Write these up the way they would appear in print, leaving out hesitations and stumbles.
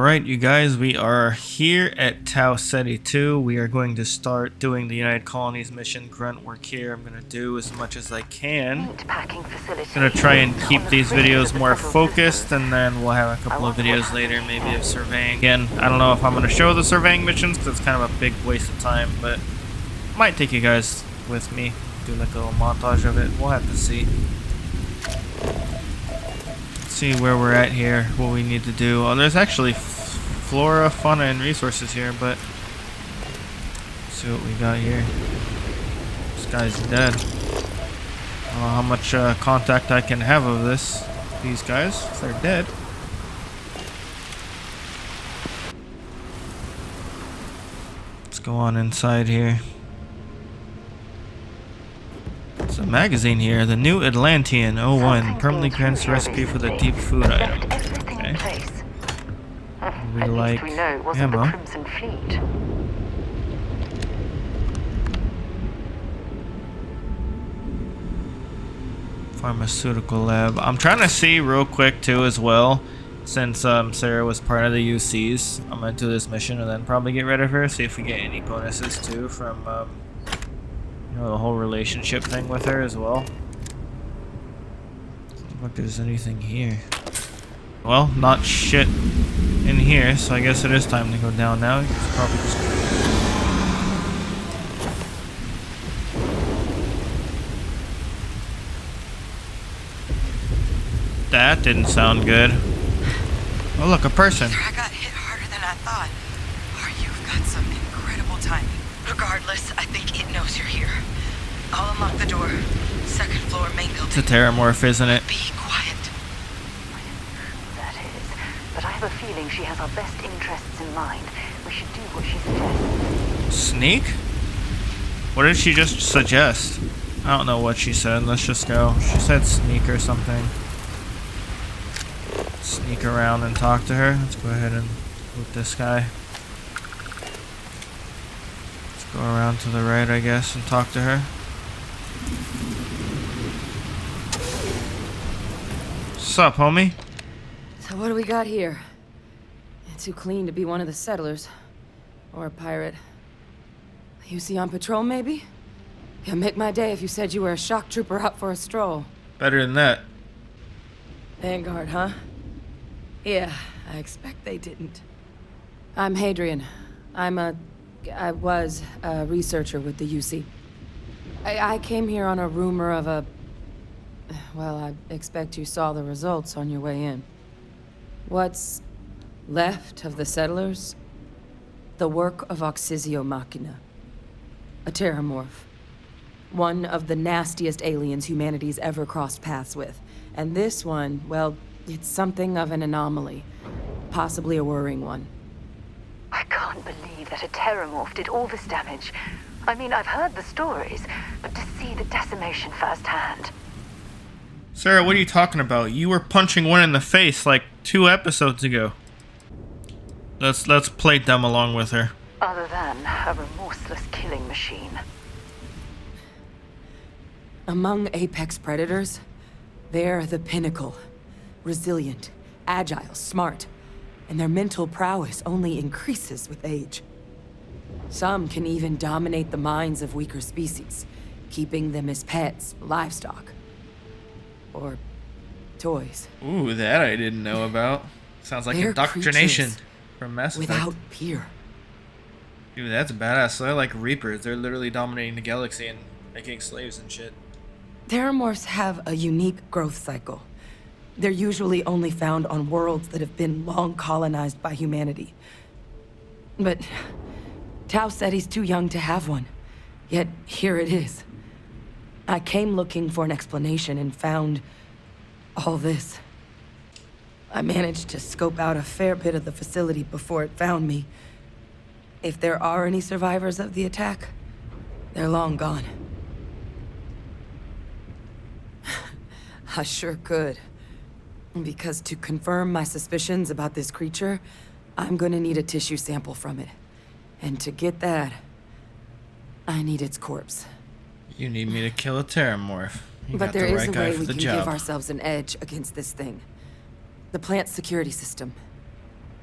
Alright, you guys, we are here at Tau Ceti 2. We are going to start doing the United Colonies mission, Grunt work here. I'm going to do as much as I can. I'm going to try and keep these videos more focused, and then we'll have a couple of videos later, maybe of surveying. Again, I don't know if I'm going to show the surveying missions, because it's kind of a big waste of time, but I might take you guys with me, do like a little montage of it. We'll have to see. See where we're at here, what we need to do. Oh, there's actually flora, fauna, and resources here, but let's see what we got here. This guy's dead. I don't know how much contact I can have of these guys, if they're dead. Let's go on inside here. There's a magazine here, the new Atlantian 01, permanently grants recipe for the deep food item. Okay. We like ammo. Pharmaceutical lab. I'm trying to see real quick too as well, since Sarah was part of the UCs. I'm gonna do this mission and then probably get rid of her, see if we get any bonuses too from you know, the whole relationship thing with her as well. Doesn't look like there's anything here. Well, not shit in here, so I guess it is time to go down now. You should probably just... That didn't sound good. Oh look, a person. I got hit harder than I thought. Or you've got some incredible timing. Regardless, I think it knows you're here. I'll unlock the door. Second floor, main building. It's a Terrormorph, isn't it? Be quiet. That is. But I have a feeling she has our best interests in mind. We should do what she suggests. Sneak? What did she just suggest? I don't know what she said. Let's just go. She said sneak or something. Sneak around and talk to her. Let's go ahead and loot this guy. Let's go around to the right, I guess, and talk to her. What's up, homie? So what do we got here? You're too clean to be one of the settlers. Or a pirate. You see on patrol, maybe? Yeah, make my day if you said you were a shock trooper out for a stroll. Better than that. Vanguard, huh? Yeah, I expect they didn't. I'm Hadrian. I was a researcher with the UC. I came here on a rumor of a... Well, I expect you saw the results on your way in. What's left of the settlers? The work of Oxysio Machina. A Terrormorph. One of the nastiest aliens humanity's ever crossed paths with. And this one, well, it's something of an anomaly. Possibly a worrying one. I can't believe that a Terrormorph did all this damage. I mean, I've heard the stories, but to see the decimation firsthand. Sarah, what are you talking about? You were punching one in the face like 2 episodes ago. Let's play dumb along with her. Other than a remorseless killing machine. Among apex predators, they're the pinnacle. Resilient, agile, smart, and their mental prowess only increases with age. Some can even dominate the minds of weaker species, keeping them as pets, livestock, or toys. Ooh, that I didn't know about. Sounds like They're indoctrination from Mass Effect. without peer. Dude, that's badass. They're like Reapers. They're literally dominating the galaxy and making slaves and shit. Terrormorphs have a unique growth cycle. They're usually only found on worlds that have been long colonized by humanity. But Tau Ceti's too young to have one. Yet here it is. I came looking for an explanation and found all this. I managed to scope out a fair bit of the facility before it found me. If there are any survivors of the attack, they're long gone. I sure could. Because to confirm my suspicions about this creature, I'm gonna need a tissue sample from it. And to get that, I need its corpse. You need me to kill a Terrormorph. You But got there the is right a guy way for we the can job. give ourselves an edge against this thing. The plant's security system.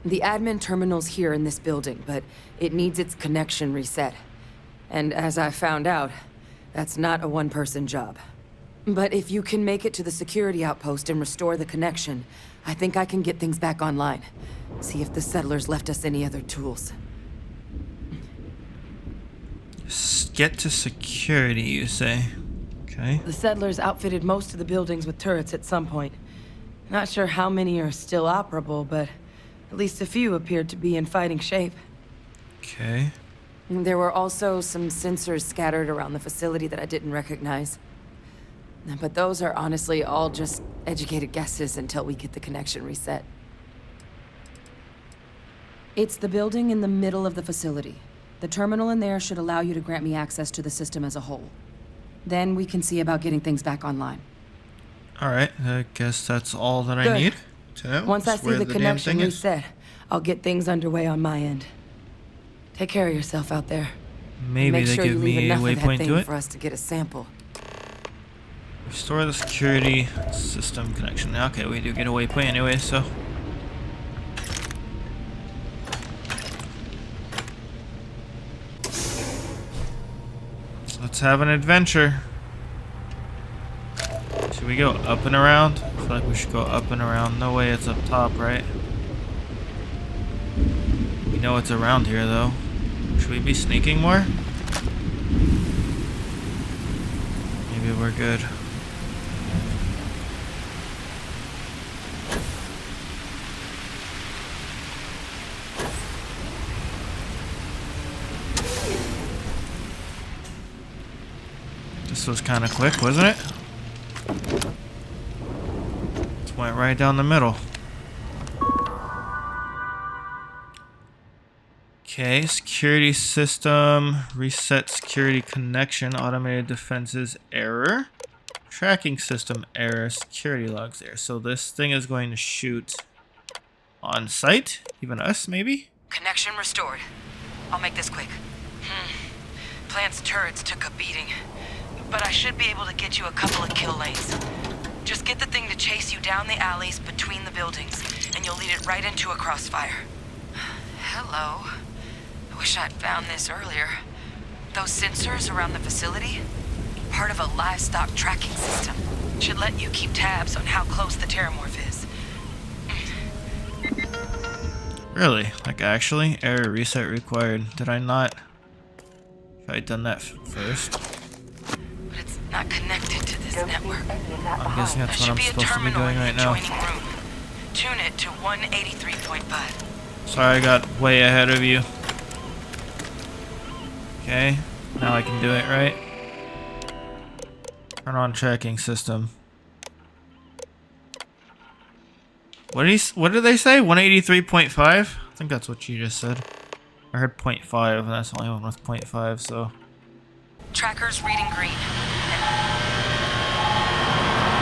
The admin terminal's here in this building, but it needs its connection reset. And as I found out, that's not a one-person job. But if you can make it to the security outpost and restore the connection, I think I can get things back online. See if the settlers left us any other tools. Get to security, you say? Okay. The settlers outfitted most of the buildings with turrets at some point. Not sure how many are still operable, but at least a few appeared to be in fighting shape. Okay. There were also some sensors scattered around the facility that I didn't recognize. But those are honestly all just educated guesses until we get the connection reset. It's the building in the middle of the facility. The terminal in there should allow you to grant me access to the system as a whole. Then we can see about getting things back online. Alright, I guess that's all that I Good. need to know. Once I Just see where the damn connection thing is. reset, I'll get things underway on my end. Take care of yourself out there. Maybe Make they sure give you leave me a enough of that waypoint thing to it. for us to get a sample. Restore the security system connection. Okay, we do get a waypoint anyway, so. Let's have an adventure. Should we go up and around? I feel like we should go up and around. No way it's up top, right? We know it's around here, though. Should we be sneaking more? Maybe we're good. This was kind of quick, wasn't it? Just went right down the middle. Okay, security system, reset security connection, automated defenses error, tracking system error, security logs error. So this thing is going to shoot on site, even us maybe? Connection restored. I'll make this quick. Plant's turrets took a beating, but I should be able to get you a couple of kill lanes. Just get the thing to chase you down the alleys between the buildings, and you'll lead it right into a crossfire. Hello. I wish I'd found this earlier. Those sensors around the facility? Part of a livestock tracking system. Should let you keep tabs on how close the Terrormorph is. Really? Like actually? Error reset required. Did I not? If I had done that first. But it's not connected to this network. I'm guessing There that's what should I'm be a supposed to be terminal doing in right the now. adjoining room. Tune it to 183.5. Sorry, I got way ahead of you. Okay, now I can do it, right? Turn on tracking system. What did they say? 183.5? I think that's what you just said. I heard 0.5, and that's the only one with 0.5, so. Tracker's reading green.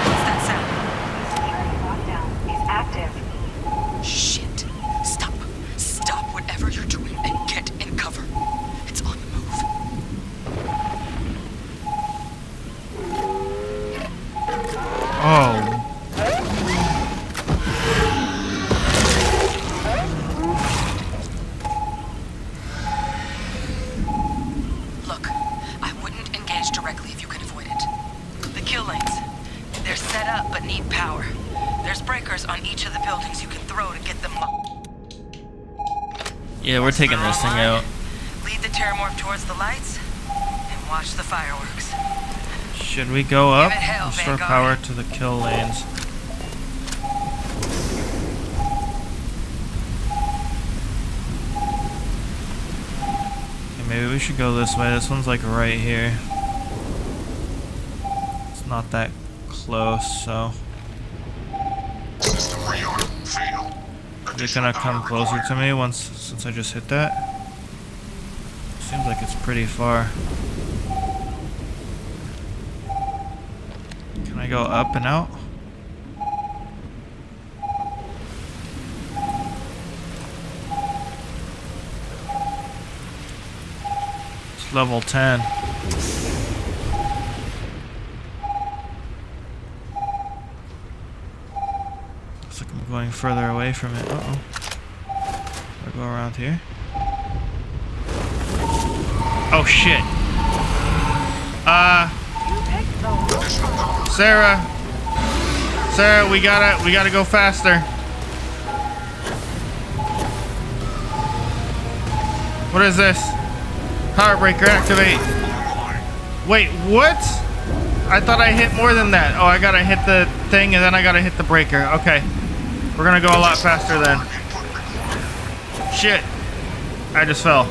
What's that sound? Security lockdown is active. Shit. Stop. Stop whatever you're doing and get in cover. It's on the move. Oh. Look, I wouldn't engage directly if you can avoid it. The kill lanes. They're set up but need power. There's breakers on each of the buildings you can throw to get them locked. Yeah, we're taking this thing out. Lead the Terrormorph towards the lights and watch the fireworks. Should we go up? Give it hell, Restore Vanguard. power to the kill lanes. Okay, maybe we should go this way. This one's like right here. It's not that close, so. Is it gonna come closer to me since I just hit that? Seems like it's pretty far. Can I go up and out? It's level 10. Looks like I'm going further away from it. Uh-oh. Gotta go around here. Oh shit. Sarah. Sarah, we gotta go faster. What is this? Power breaker activate. Wait, what? I thought I hit more than that. Oh, I gotta hit the thing and then I gotta hit the breaker. Okay. We're gonna go a lot faster then. Shit. I just fell.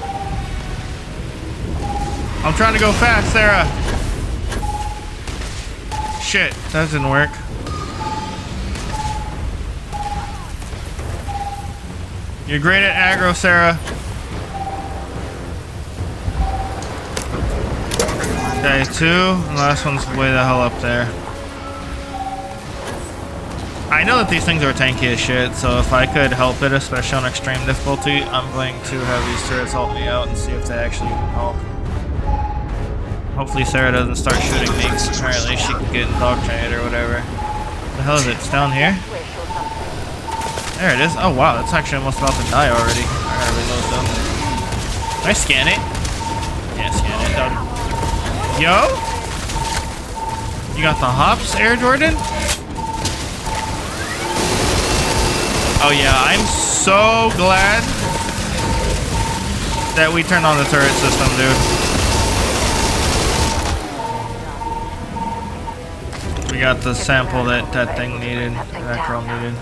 I'm trying to go fast, Sarah. Shit, that didn't work. You're great at aggro, Sarah. Okay, 2. And the last one's way the hell up there. I know that these things are tanky as shit, so if I could help it, especially on extreme difficulty, I'm going to have these turrets help me out and see if they actually even help. Hopefully Sarah doesn't start shooting me, because apparently she can get indoctrinated or whatever. What the hell is it? It's down here? There it is. Oh wow, it's actually almost about to die already. I gotta reload though. Can I scan it? Yeah, scan it, dog. Yo? You got the hops, Air Jordan? Oh yeah, I'm so glad that we turned on the turret system, dude. We got the sample that that thing needed, that girl needed.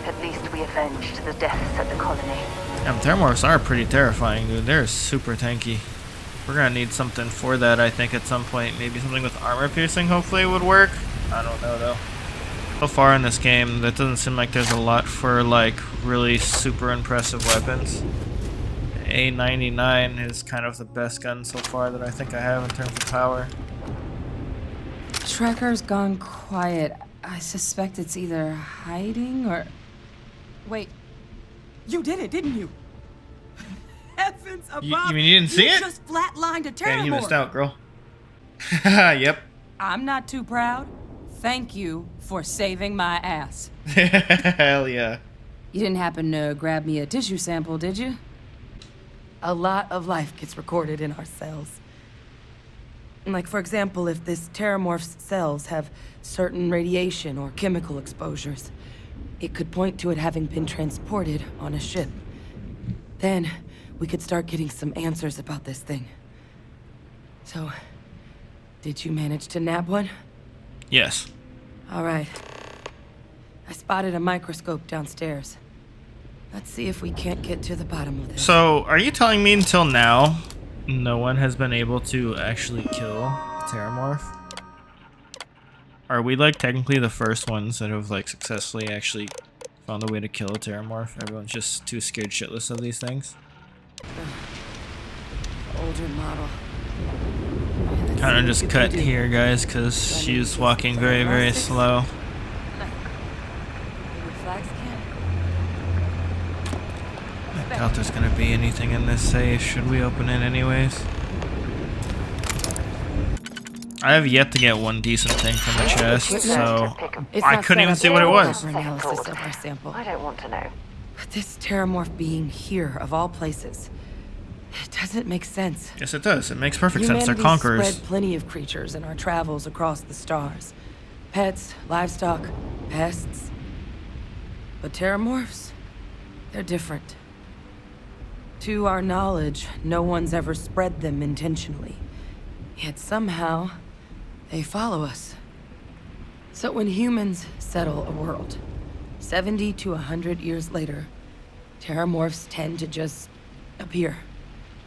At least we avenged the deaths at the colony. Damn, Terrormorphs are pretty terrifying, dude. They're super tanky. We're gonna need something for that, I think, at some point. Maybe something with armor piercing hopefully would work. I don't know, though. So far in this game, that doesn't seem like there's a lot for, like, really super impressive weapons. A99 is kind of the best gun so far that I think I have in terms of power. Tracker's gone quiet. I suspect it's either hiding or... Wait. You did it, didn't you? Heavens above! You mean you didn't see it? Just flatlined a Terrormorph. Man, you missed out, girl. Yep. I'm not too proud. Thank you for saving my ass. Hell yeah. You didn't happen to grab me a tissue sample, did you? A lot of life gets recorded in our cells. Like, for example, if this Terrormorph's cells have certain radiation or chemical exposures, it could point to it having been transported on a ship. Then, we could start getting some answers about this thing. So, did you manage to nab one? Yes. All right. I spotted a microscope downstairs. Let's see if we can't get to the bottom of this. So, are you telling me until now, no one has been able to actually kill Terrormorph? Are we, like, technically the first ones that have, like, successfully actually found a way to kill a Terrormorph? Everyone's just too scared shitless of these things? Older model. Kind of just cut here, guys, because she's walking very, very slow. I doubt there's going to be anything in this safe. Should we open it anyways? I have yet to get one decent thing from the chest, so I couldn't even see what it was. Analysis of our sample. I don't want to know. But this Terrormorph being here, of all places, it doesn't make sense. Yes, it does. It makes perfect sense. They're Humanity's conquerors. spread plenty of creatures in our travels across the stars. Pets, livestock, pests. But Terrormorphs, they're different. To our knowledge, no one's ever spread them intentionally. Yet somehow, they follow us. So when humans settle a world, 70 to 100 years later, Terrormorphs tend to just appear.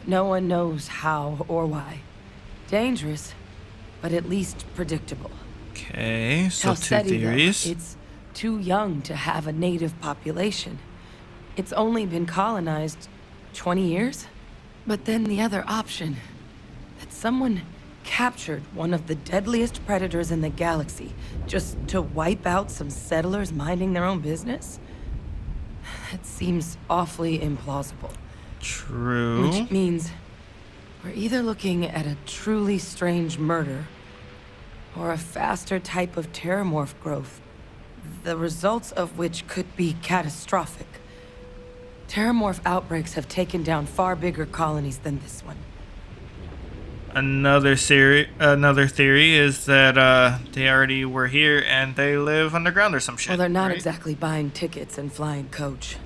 No one knows how or why. Dangerous, but at least predictable. Okay, so two Tell SETI, though, theories. it's too young to have a native population. It's only been colonized 20 years? But then the other option, that someone captured one of the deadliest predators in the galaxy just to wipe out some settlers minding their own business? That seems awfully implausible. True. Which means we're either looking at a truly strange murder or a faster type of Terrormorph growth, the results of which could be catastrophic. Terrormorph outbreaks have taken down far bigger colonies than this one. Another theory is that they already were here and they live underground or some shit. Well, they're not right? exactly buying tickets and flying coach.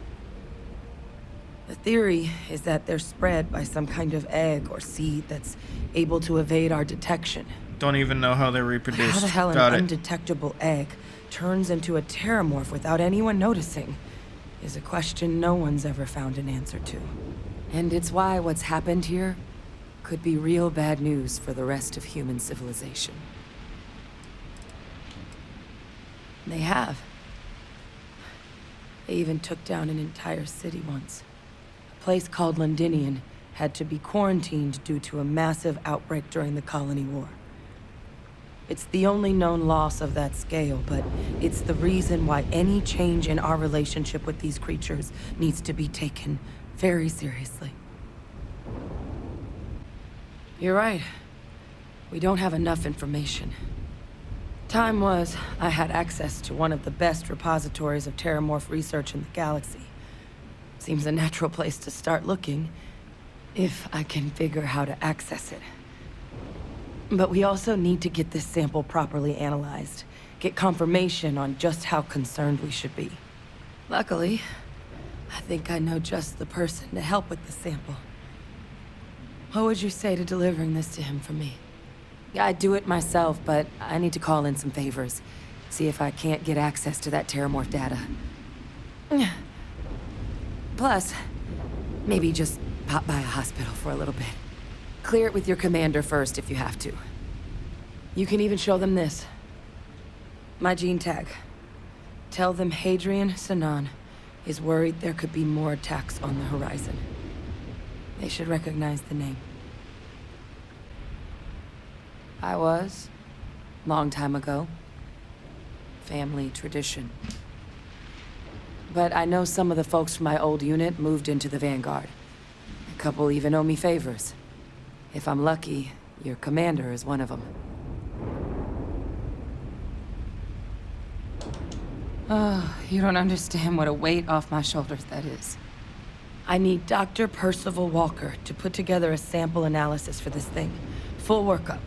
The theory is that they're spread by some kind of egg or seed that's able to evade our detection. Don't even know how they're reproduced. How the hell an Got it. undetectable egg turns into a terrormorph without anyone noticing is a question no one's ever found an answer to. And it's why what's happened here could be real bad news for the rest of human civilization. They have. They even took down an entire city once. A place called Londinian had to be quarantined due to a massive outbreak during the Colony War. It's the only known loss of that scale, but it's the reason why any change in our relationship with these creatures needs to be taken very seriously. You're right. We don't have enough information. Time was, I had access to one of the best repositories of Terrormorph research in the galaxy. Seems a natural place to start looking, if I can figure how to access it. But we also need to get this sample properly analyzed, get confirmation on just how concerned we should be. Luckily, I think I know just the person to help with the sample. What would you say to delivering this to him for me? I'd do it myself, but I need to call in some favors. See if I can't get access to that Terrormorph data. Plus, maybe just pop by a hospital for a little bit. Clear it with your commander first if you have to. You can even show them this. My gene tag. Tell them Hadrian Percival is worried there could be more attacks on the horizon. They should recognize the name. I was. Long time ago. Family tradition. But I know some of the folks from my old unit moved into the Vanguard. A couple even owe me favors. If I'm lucky, your commander is one of them. Oh, you don't understand what a weight off my shoulders that is. I need Dr. Percival Walker to put together a sample analysis for this thing. Full workup.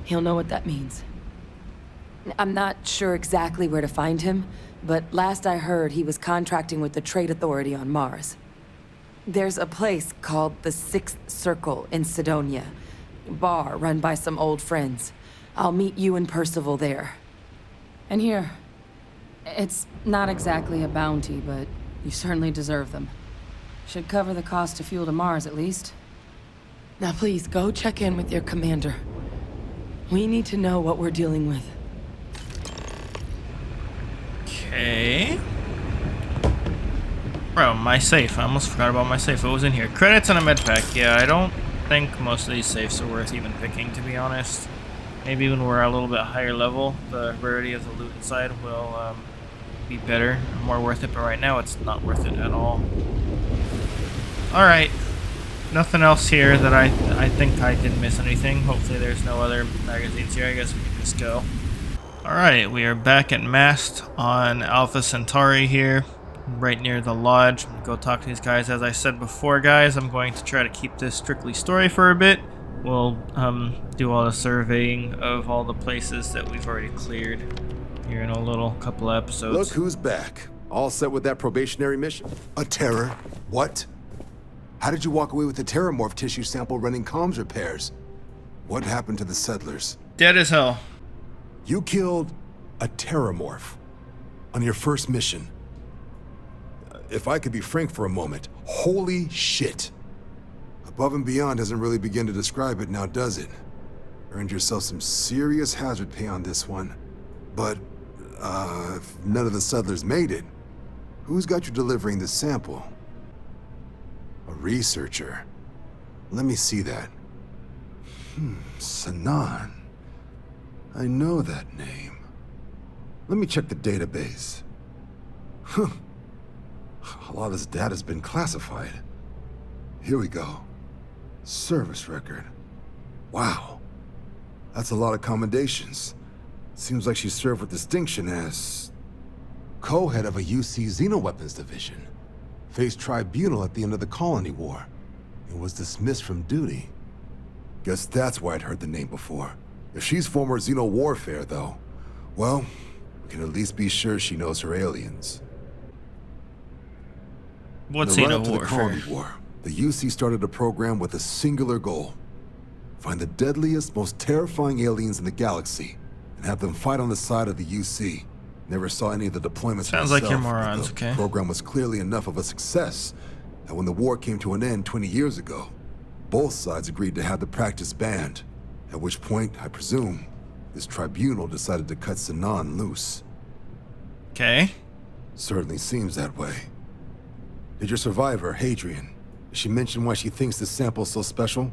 He'll know what that means. I'm not sure exactly where to find him, but last I heard he was contracting with the Trade Authority on Mars. There's a place called the Sixth Circle in Sidonia. Bar run by some old friends. I'll meet you and Percival there. And here. It's not exactly a bounty, but you certainly deserve them. Should cover the cost of fuel to Mars, at least. Now please, go check in with your commander. We need to know what we're dealing with. Okay. Bro, my safe. I almost forgot about my safe. It was in here. Credits and a med pack. Yeah, I don't think most of these safes are worth even picking, to be honest. Maybe when we're a little bit higher level, the rarity of the loot inside will be better, more worth it, but right now it's not worth it at all. Alright. Nothing else here that I think I didn't miss anything. Hopefully there's no other magazines here. I guess we can just go. Alright, we are back at Mast on Alpha Centauri here, right near the lodge. Go talk to these guys. As I said before, guys, I'm going to try to keep this strictly story for a bit. We'll do all the surveying of all the places that we've already cleared here in a couple of episodes. Look who's back. All set with that probationary mission. A terror? What? How did you walk away with the Terrormorph tissue sample running comms repairs? What happened to the settlers? Dead as hell. You killed a Terrormorph on your first mission. If I could be frank for a moment, holy shit. Above and beyond doesn't really begin to describe it now, does it? Earned yourself some serious hazard pay on this one. But, if none of the settlers made it, who's got you delivering the sample? A researcher. Let me see that. Sanan. I know that name. Let me check the database. Huh. A lot of this data's been classified. Here we go. Service record. Wow. That's a lot of commendations. Seems like she served with distinction as co-head of a UC Xenoweapons division. faced tribunal at the end of the Colony War and was dismissed from duty. Guess that's why I'd heard the name before. If she's former Xeno warfare, though, well, we can at least be sure she knows her aliens. What's In the Xeno run-up to the warfare? Colony War, the UC started a program with a singular goal. Find the deadliest, most terrifying aliens in the galaxy and have them fight on the side of the UC. Never saw any of the deployments Sounds myself, like you're but morons, the okay? program was clearly enough of a success that when the war came to an end 20 years ago, both sides agreed to have the practice banned, at which point, I presume, this tribunal decided to cut Sinan loose. Okay. Certainly seems that way. Did your survivor, Hadrian, did she mention why she thinks this sample's so special?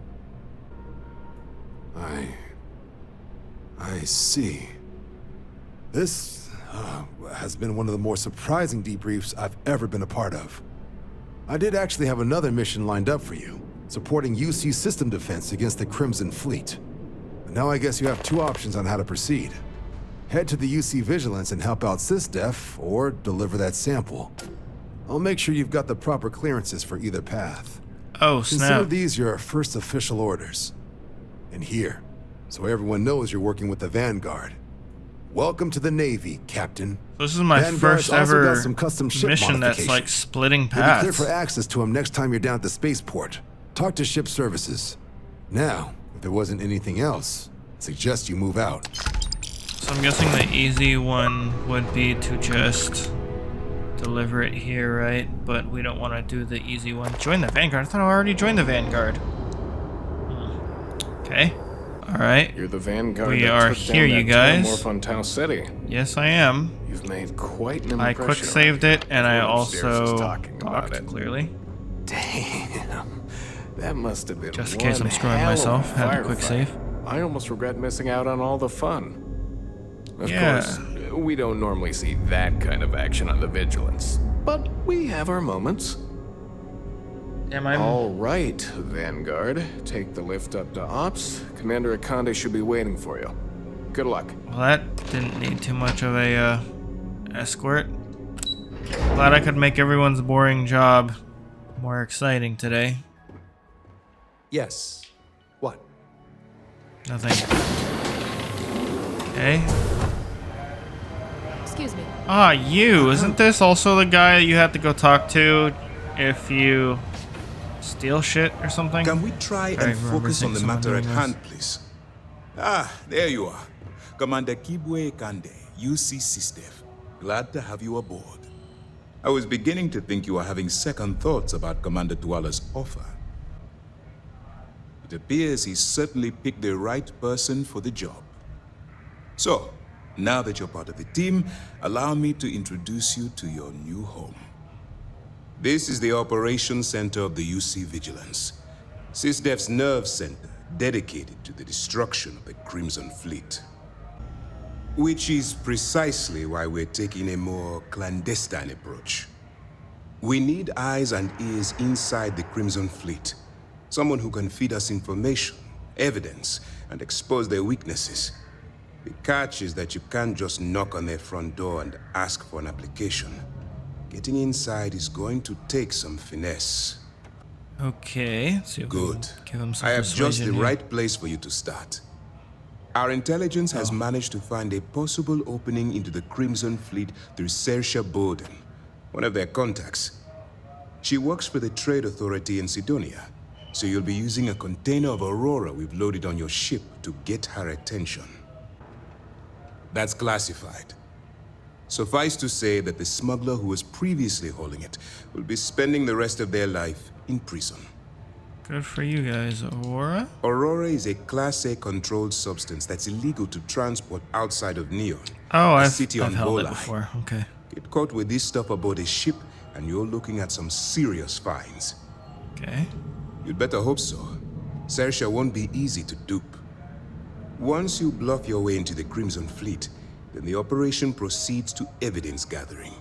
I see. This has been one of the more surprising debriefs I've ever been a part of. I did actually have another mission lined up for you, supporting UC system defense against the Crimson Fleet. But now I guess you have two options on how to proceed. Head to the UC Vigilance and help out SysDef, or deliver that sample. I'll make sure you've got the proper clearances for either path. Oh, Consider snap. these your first official orders. And here, so everyone knows you're working with the Vanguard. Welcome to the Navy, Captain. This is my Vanguard's first also got ever some custom ship mission that's like modifications. splitting You'll be clear paths. for access to them next time you're down at the spaceport. Talk to ship services. Now, if there wasn't anything else, I'd suggest you move out. So I'm guessing the easy one would be to just deliver it here, right? But we don't want to do the easy one. Join the Vanguard? I thought I already joined the Vanguard. Okay. Alright. You're the Vanguard We that are took here, down you that guys. Terrormorph on Tau City. Yes, I am. You've made quite an I impression. quick saved it, and I Everyone upstairs is also talking about docked, it. clearly. Damn. That must have been Just in case I'm one screwing hell of myself, a had to quick firefight. save. I almost regret missing out on all the fun. Of Yeah. course, we don't normally see that kind of action on the Vigilance, but we have our moments. Am I? All right, Vanguard. Take the lift up to Ops. Commander Akande should be waiting for you. Good luck. Well, that didn't need too much of a escort. Glad I could make everyone's boring job more exciting today. Yes. What? Nothing. Okay. Excuse me. Ah, you! Isn't this also the guy you have to go talk to if you steal shit or something? Can we try I and remember focus on seeing the someone matter at doing this. hand, please? Ah, there you are. Commander Kibwe Kande, UC SysDef. Glad to have you aboard. I was beginning to think you were having second thoughts about Commander Tuala's offer. It appears he's certainly picked the right person for the job. So, now that you're part of the team, allow me to introduce you to your new home. This is the Operations Center of the UC Vigilance, SysDef's nerve center dedicated to the destruction of the Crimson Fleet. Which is precisely why we're taking a more clandestine approach. We need eyes and ears inside the Crimson Fleet. Someone who can feed us information, evidence, and expose their weaknesses. The catch is that you can't just knock on their front door and ask for an application. Getting inside is going to take some finesse. Okay. Let's see if we Good. can give him some I have just persuasion the here. right place for you to start. Our intelligence has managed to find a possible opening into the Crimson Fleet through Saoirse Bowden, one of their contacts. She works for the Trade Authority in Sidonia, so you'll be using a container of Aurora we've loaded on your ship to get her attention. That's classified. Suffice to say that the smuggler who was previously holding it will be spending the rest of their life in prison. Good for you guys, Aurora. Aurora is a Class A controlled substance that's illegal to transport outside of Neon, Oh, a I've city on held it Bolai. before. Okay. Get caught with this stuff aboard a ship, and you're looking at some serious fines. Okay. You'd better hope so. Saoirse won't be easy to dupe. Once you bluff your way into the Crimson Fleet, then the operation proceeds to evidence gathering.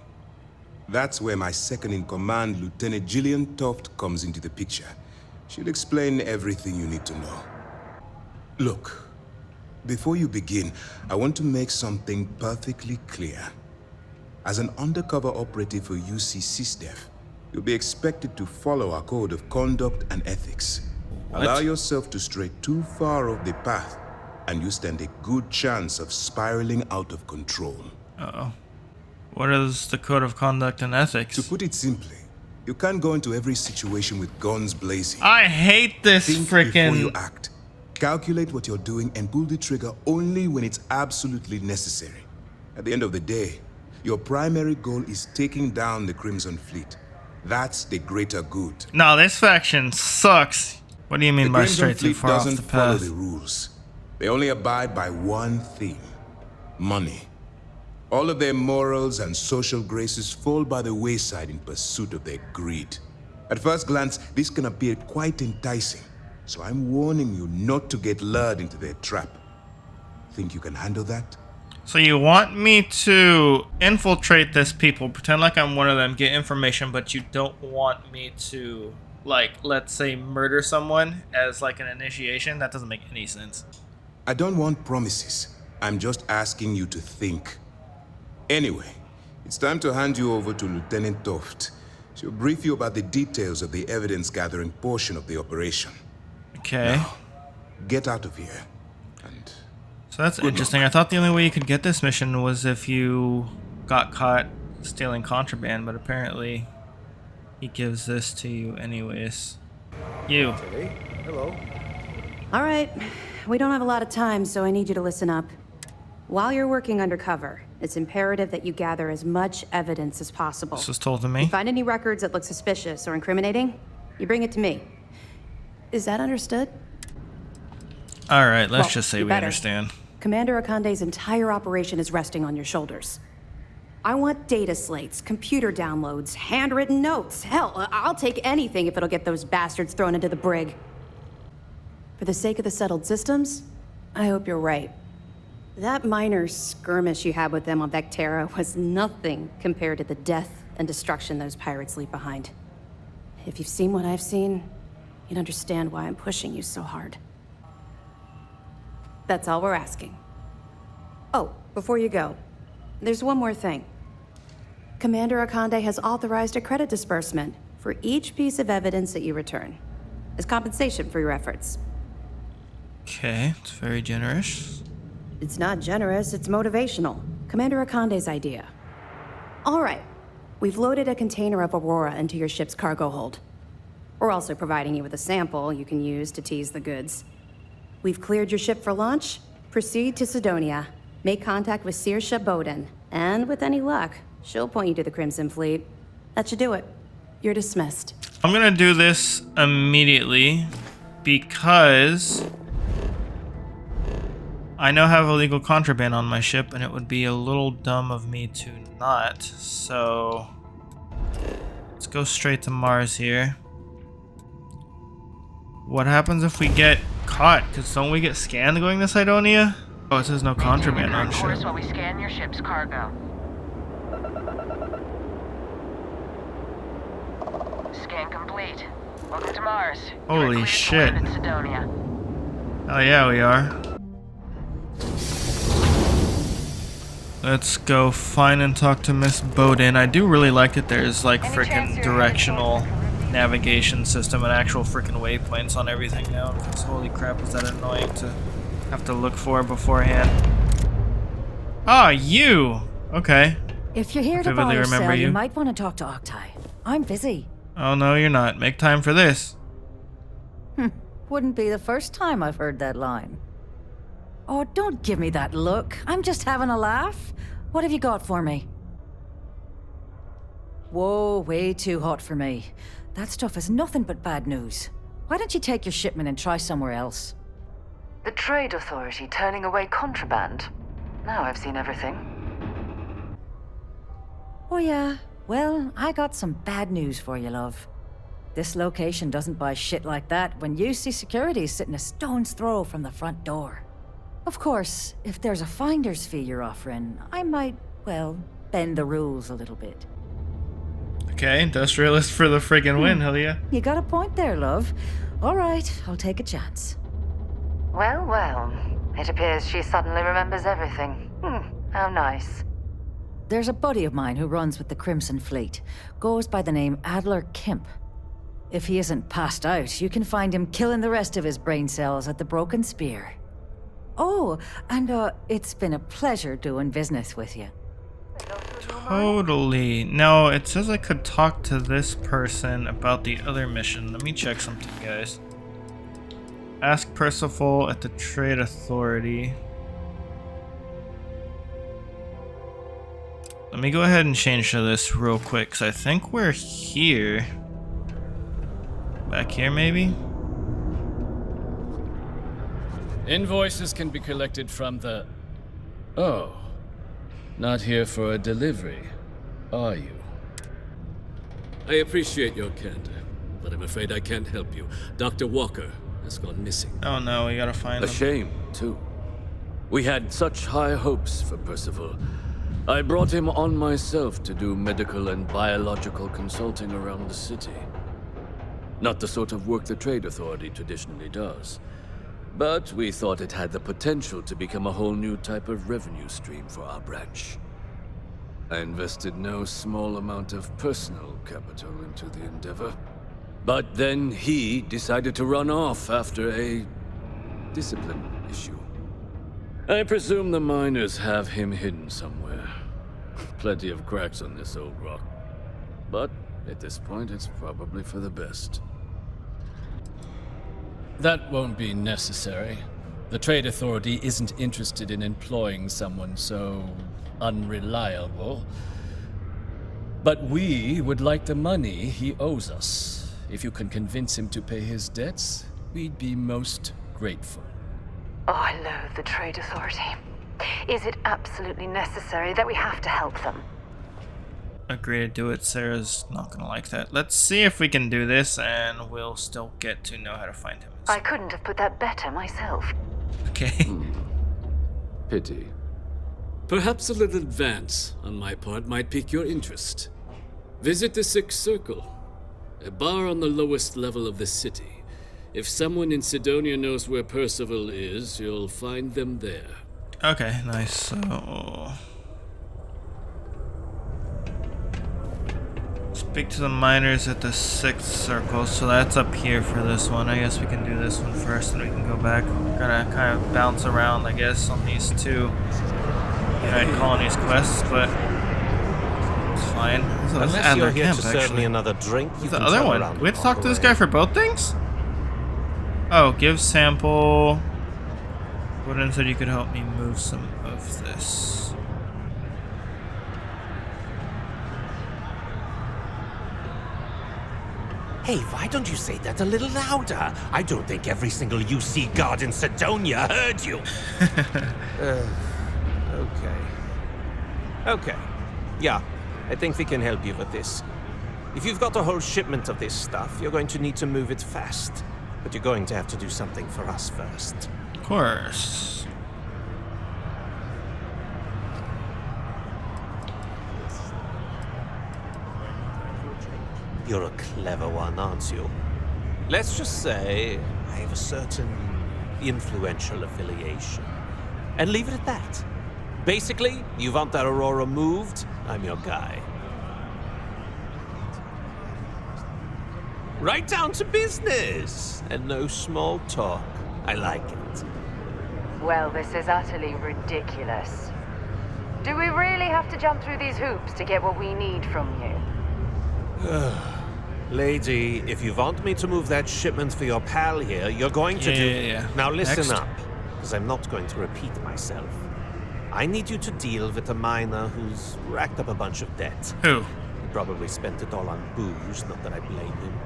That's where my second-in-command, Lieutenant Gillian Toft, comes into the picture. She'll explain everything you need to know. Look, before you begin, I want to make something perfectly clear. As an undercover operative for UC SysDef, you'll be expected to follow our code of conduct and ethics. Allow yourself to stray too far off the path, and you stand a good chance of spiraling out of control. Uh-oh. What is the code of conduct and ethics? To put it simply, you can't go into every situation with guns blazing. I hate this Think freaking... before you act. Calculate what you're doing and pull the trigger only when it's absolutely necessary. At the end of the day, your primary goal is taking down the Crimson Fleet. That's the greater good. No, this faction sucks. What do you mean by straight too far off the doesn't follow path? the rules. They only abide by one theme: money. All of their morals and social graces fall by the wayside in pursuit of their greed. At first glance, this can appear quite enticing, so I'm warning you not to get lured into their trap. Think you can handle that? So you want me to infiltrate this people, pretend like I'm one of them, get information, but you don't want me to, like, let's say murder someone as like an initiation? That doesn't make any sense. I don't want promises. I'm just asking you to think. Anyway, it's time to hand you over to Lieutenant Toft. She'll brief you about the details of the evidence-gathering portion of the operation. Okay. Now, get out of here. And So that's interesting. I thought the only way you could get this mission was if you got caught stealing contraband, but apparently he gives this to you anyways. You. Hello. All right, we don't have a lot of time, so I need you to listen up. While you're working undercover, it's imperative that you gather as much evidence as possible. This was told to You me. find any records that look suspicious or incriminating, you bring it to me. Is that understood? Alright, let's Well, just say you we better. understand. Commander Akande's entire operation is resting on your shoulders. I want data slates, computer downloads, handwritten notes. Hell, I'll take anything if it'll get those bastards thrown into the brig. For the sake of the settled systems, I hope you're right. That minor skirmish you had with them on Vectera was nothing compared to the death and destruction those pirates leave behind. If you've seen what I've seen, you'd understand why I'm pushing you so hard. That's all we're asking. Oh, before you go, there's one more thing. Commander Akande has authorized a credit disbursement for each piece of evidence that you return, as compensation for your efforts. Okay, it's very generous. It's not generous, it's motivational. Commander Akande's idea. All right, we've loaded a container of Aurora into your ship's cargo hold. We're also providing you with a sample you can use to tease the goods. We've cleared your ship for launch. Proceed to Sidonia. Make contact with Saoirse Bowden. And with any luck, she'll point you to the Crimson Fleet. That should do it. You're dismissed. I'm gonna do this immediately because I now have illegal contraband on my ship, and it would be a little dumb of me to not. So let's go straight to Mars here. What happens if we get caught? Because don't we get scanned going to Sidonia? Oh, it says no contraband on ship. While we scan your ship's cargo. Scan complete. Welcome to Mars. Holy shit. Sidonia. Oh yeah, we are. Let's go find and talk to Miss Bowden. I do really like that there's like freaking directional navigation system and actual freaking waypoints on everything now. Because holy crap, is that annoying to have to look for beforehand. Ah, you! Okay. If you're here to Vividly buy or remember sell, you. you might want to talk to Octai. I'm busy. Oh no, you're not. Make time for this. Wouldn't be the first time I've heard that line. Oh, don't give me that look. I'm just having a laugh. What have you got for me? Whoa, way too hot for me. That stuff is nothing but bad news. Why don't you take your shipment and try somewhere else? The Trade Authority turning away contraband. Now I've seen everything. Oh yeah, well, I got some bad news for you, love. This location doesn't buy shit like that when UC security is sitting a stone's throw from the front door. Of course, if there's a finder's fee you're offering, I might, well, bend the rules a little bit. Okay, industrialist for the friggin' win, hell yeah. You got a point there, love. All right, I'll take a chance. Well, well. It appears she suddenly remembers everything. How nice. there's a buddy of mine who runs with the Crimson Fleet. Goes by the name Adler Kemp. If he isn't passed out, you can find him killing the rest of his brain cells at the Broken Spear. Oh, and it's been a pleasure doing business with you. Totally. Now, it says I could talk to this person about the other mission. Let me check something, guys. Ask Percival at the Trade Authority. Let me go ahead and change to this real quick, because I think we're here. Back here, maybe? Invoices can be collected from the... Oh. Not here for a delivery, are you? I appreciate your candor, but I'm afraid I can't help you. Dr. Walker has gone missing. Oh no, we gotta find him. A shame, too. We had such high hopes for Percival. I brought him on myself to do medical and biological consulting around the city. Not the sort of work the Trade Authority traditionally does. But we thought it had the potential to become a whole new type of revenue stream for our branch. I invested no small amount of personal capital into the endeavor. But then he decided to run off after a discipline issue. I presume the miners have him hidden somewhere. Plenty of cracks on this old rock. But at this point, it's probably for the best. That won't be necessary. The Trade Authority isn't interested in employing someone so unreliable. But we would like the money he owes us. If you can convince him to pay his debts, we'd be most grateful. Oh, I loathe the Trade Authority. Is it absolutely necessary that we have to help them? Agree to do it. Sarah's not gonna like that. Let's see if we can do this, and we'll still get to know how to find him. I couldn't have put that better myself. Okay. Pity. Perhaps a little advance on my part might pique your interest. Visit the Sixth Circle, a bar on the lowest level of the city. If someone in Sidonia knows where Percival is, you'll find them there. Okay, nice. So... speak to the miners at the Sixth Circle, so that's up here for this one. I guess we can do this one first and we can go back. We're gonna kind of bounce around, I guess, on these two United Colonies quests, but it's fine. So that's Unless you're Adler here Camp, to serve actually. me another drink, you The can other turn one. around We have to and talk to this walk guy away. for both things? Oh, give sample. Woodin said you could help me move some of this. Hey, why don't you say that a little louder? I don't think every single UC guard in Sidonia heard you. Okay. Yeah, I think we can help you with this. If you've got a whole shipment of this stuff, you're going to need to move it fast. But you're going to have to do something for us first. Of course. You're a clever one, aren't you? Let's just say I have a certain influential affiliation. And leave it at that. Basically, you want that Aurora moved, I'm your guy. Right down to business! And no small talk. I like it. Well, this is utterly ridiculous. Do we really have to jump through these hoops to get what we need from you? Lady, if you want me to move that shipment for your pal here, you're going to do... Yeah. Now listen Next. up, because I'm not going to repeat myself. I need you to deal with a miner who's racked up a bunch of debt. Who? He probably spent it all on booze, not that I blame him.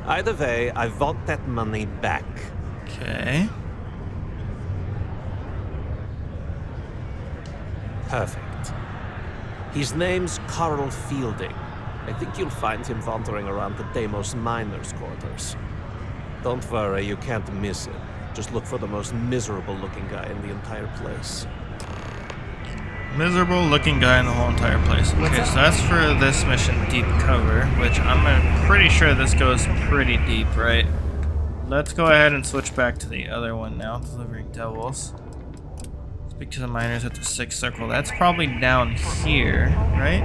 Either way, I want that money back. Okay. Perfect. His name's Carl Fielding. I think you'll find him wandering around the Deimos miners' quarters. Don't worry, you can't miss him. Just look for the most miserable-looking guy in the entire place. Miserable looking guy in the whole entire place. Okay, so that's for this mission, Deep Cover, which I'm pretty sure this goes pretty deep, right? Let's go ahead and switch back to the other one now, Delivering Devils. Speak to the miners at the 6th circle. That's probably down here, right?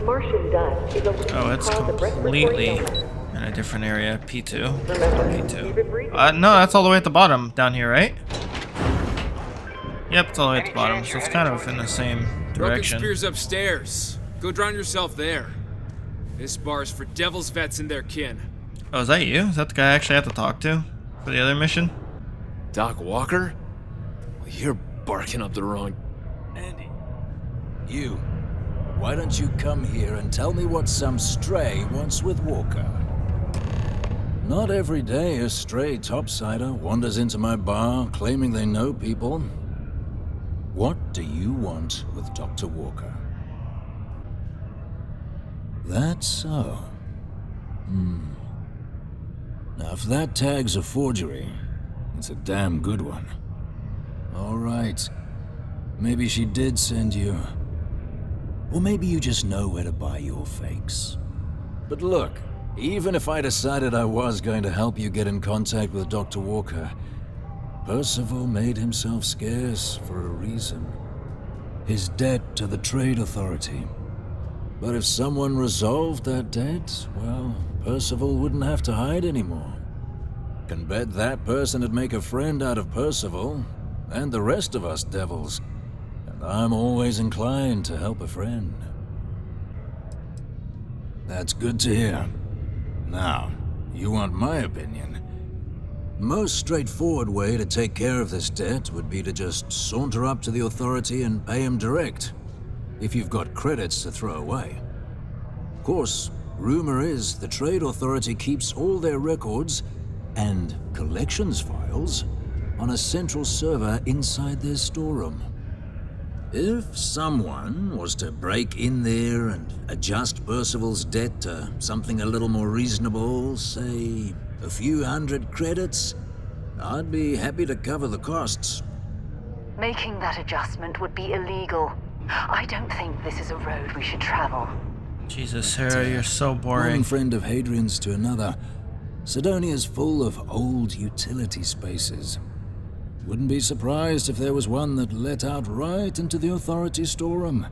Oh, it's completely in a different area. P2. P2. No, that's all the way at the bottom down here, right? Yep, it's all the way at the bottom, so it's kind of in the same direction. Broken spear's upstairs. Go drown yourself there. This bar's for Devil's vets and their kin. Oh, is that you? Is that the guy I actually have to talk to for the other mission? Doc Walker? Well, you're barking up the wrong... Andy. You. Why don't you come here and tell me what some stray wants with Walker? Not every day a stray topsider wanders into my bar claiming they know people. What do you want with Dr. Walker? That's so. Now, if that tag's a forgery, it's a damn good one. All right. Maybe she did send you. Or maybe you just know where to buy your fakes. But look, even if I decided I was going to help you get in contact with Dr. Walker, Percival made himself scarce for a reason. His debt to the Trade Authority. But if someone resolved that debt, well, Percival wouldn't have to hide anymore. Can bet that person would make a friend out of Percival, and the rest of us devils. And I'm always inclined to help a friend. That's good to hear. Now, you want my opinion? Most straightforward way to take care of this debt would be to just saunter up to the Authority and pay him direct, if you've got credits to throw away. Of course, rumor is the Trade Authority keeps all their records and collections files on a central server inside their storeroom. If someone was to break in there and adjust Percival's debt to something a little more reasonable, say a few hundred credits, I'd be happy to cover the costs. Making that adjustment would be illegal. I don't think this is a road we should travel. Jesus, Sarah, you're so boring. One friend of Hadrian's to another. Sidonia's full of old utility spaces. Wouldn't be surprised if there was one that let out right into the Authority storeroom.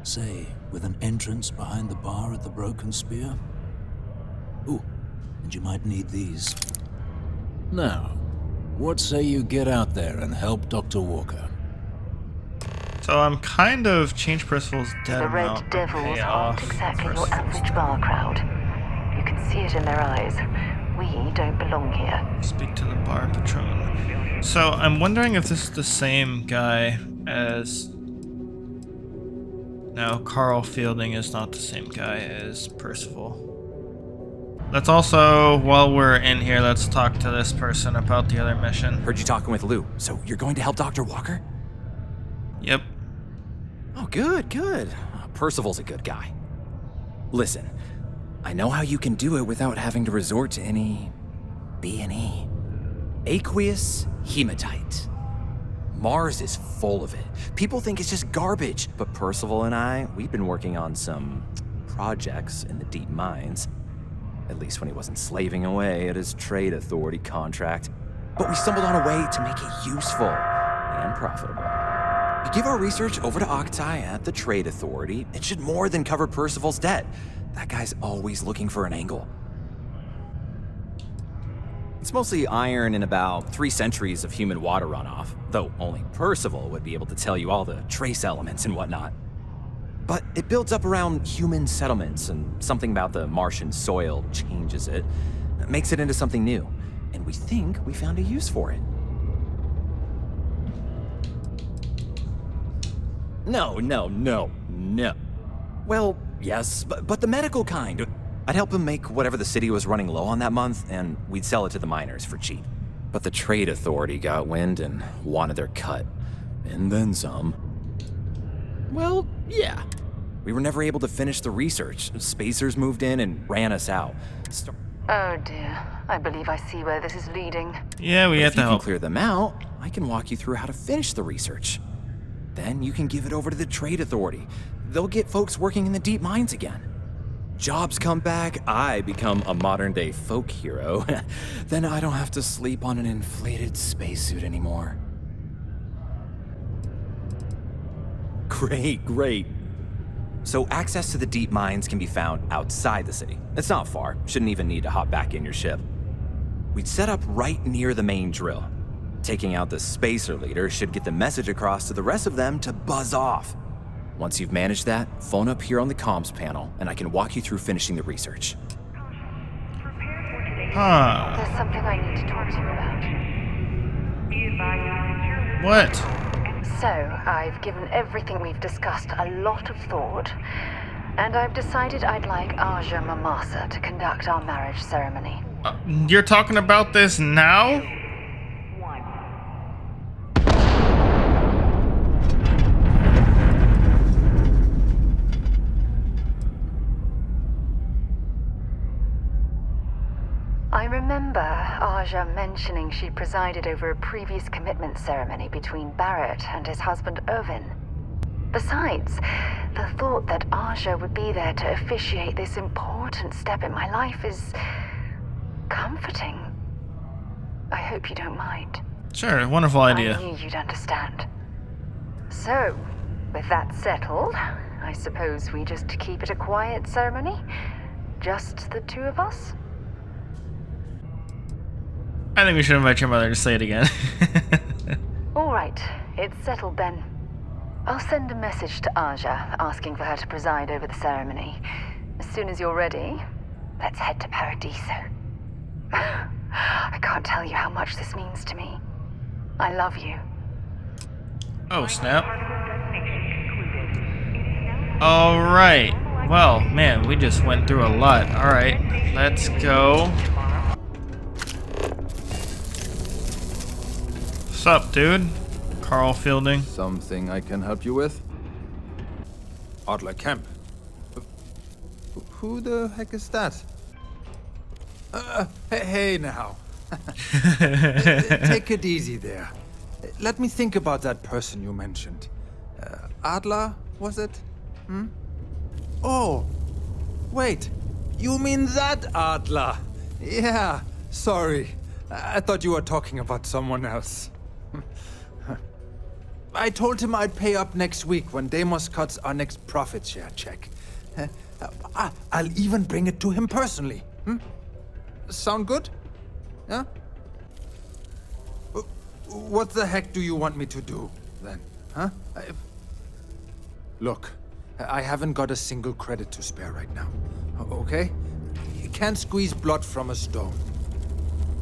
Say, with an entrance behind the bar at the Broken Spear. Ooh, and you might need these. Now, what say you get out there and help Dr. Walker? So I'm kind of changed Percival's debt The amount. Red Devils aren't exactly your average bar crowd. You can see it in their eyes. We don't belong here. Speak to the bar patron. So I'm wondering if this is the same guy as... No, Carl Fielding is not the same guy as Percival. Let's also, while we're in here, let's talk to this person about the other mission. Heard you talking with Lou, so you're going to help Dr. Walker? Yep. Oh, good, good. Percival's a good guy. Listen, I know how you can do it without having to resort to any B&E. Aqueous hematite. Mars is full of it. People think it's just garbage, but Percival and I, we've been working on some projects in the deep mines. At least when he wasn't slaving away at his Trade Authority contract. But we stumbled on a way to make it useful and profitable. You give our research over to Octai at the Trade Authority, it should more than cover Percival's debt. That guy's always looking for an angle. It's mostly iron and about 3 centuries of human water runoff, though only Percival would be able to tell you all the trace elements and whatnot. But it builds up around human settlements, and something about the Martian soil changes it. It makes it into something new, and we think we found a use for it. No. Well, yes, but the medical kind. I'd help him make whatever the city was running low on that month, and we'd sell it to the miners for cheap. But the Trade Authority got wind and wanted their cut. And then some. Well, yeah. We were never able to finish the research. Spacers moved in and ran us out. Oh dear. I believe I see where this is leading. Yeah, we have to help. If you can clear them out, I can walk you through how to finish the research. Then you can give it over to the Trade Authority. They'll get folks working in the deep mines again. jobs come back, I become a modern-day folk hero, then I don't have to sleep on an inflated spacesuit anymore. Great. So access to the deep mines can be found outside the city. It's not far. Shouldn't even need to hop back in your ship. We'd set up right near the main drill. Taking out the spacer leader should get the message across to the rest of them to buzz off. Once you've managed that, phone up here on the comms panel, and I can walk you through finishing the research. Huh. There's something I need to talk to you about. What? So, I've given everything we've discussed a lot of thought, and I've decided I'd like Aja Mamasa to conduct our marriage ceremony. You're talking about this now? I remember Aja mentioning she presided over a previous commitment ceremony between Barrett and his husband Irvin. Besides, the thought that Aja would be there to officiate this important step in my life is comforting. I hope you don't mind. Sure, wonderful idea. I knew you'd understand. So, with that settled, I suppose we just keep it a quiet ceremony? Just the two of us? I think we should invite your mother to say it again. All right, it's settled then. I'll send a message to Aja asking for her to preside over the ceremony. As soon as you're ready, let's head to Paradiso. I can't tell you how much this means to me. I love you. Oh, snap. Alright. Well, man, we just went through a lot. Alright, let's go. What's up, dude? Carl Fielding. Something I can help you with? Adler Camp. Who the heck is that? Hey now. Take it easy there. Let me think about that person you mentioned. Adler, was it? Oh, wait. You mean that Adler? Yeah, sorry. I thought you were talking about someone else. I told him I'd pay up next week when Deimos cuts our next profit share check. I'll even bring it to him personally. Sound good? Yeah? What the heck do you want me to do, then? Huh? Look, I haven't got a single credit to spare right now. Okay? You can't squeeze blood from a stone.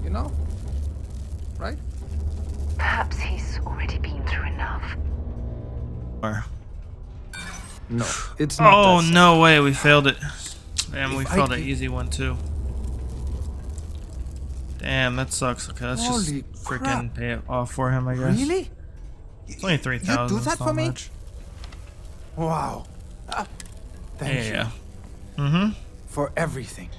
You know? Right? Perhaps he's already been through enough. No, it's not. Oh, no way, we failed it. Damn, we failed an easy one, too. Damn, that sucks. Okay, let's just freaking pay it off for him, I guess. Really? It's only 3,000. You do that for me? Much. Wow. Thank you. Yeah. Mm-hmm. For everything.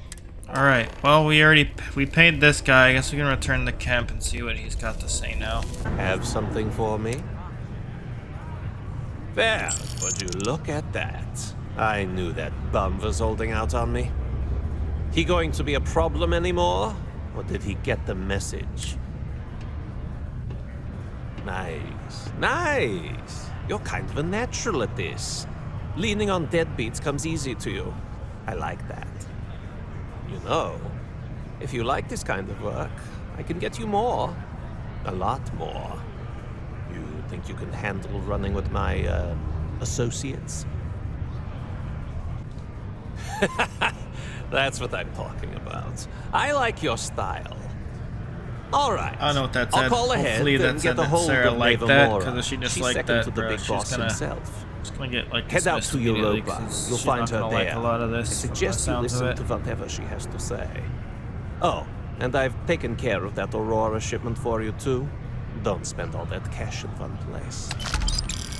Alright, well, we paid this guy. I guess we can return to camp and see what he's got to say now. Have something for me? Well, would you look at that? I knew that bum was holding out on me. He going to be a problem anymore? Or did he get the message? Nice. Nice. You're kind of a natural at this. Leaning on deadbeats comes easy to you. I like that. You know, if you like this kind of work, I can get you more. A lot more. You think you can handle running with my, associates? That's what I'm talking about. I like your style. All right. I don't know what that I'll said. call ahead Hopefully and that said get a that hold Sarah of liked Neva that, Mora. because if she just She's liked second that, to the bro, big she's boss gonna himself. get like Head out dismissed to immediately, Europa. 'cause You'll she's find not her gonna there. like a lot of this. I suggest you listen to whatever she has to say. Oh, and I've taken care of that Aurora shipment for you too. Don't spend all that cash in one place.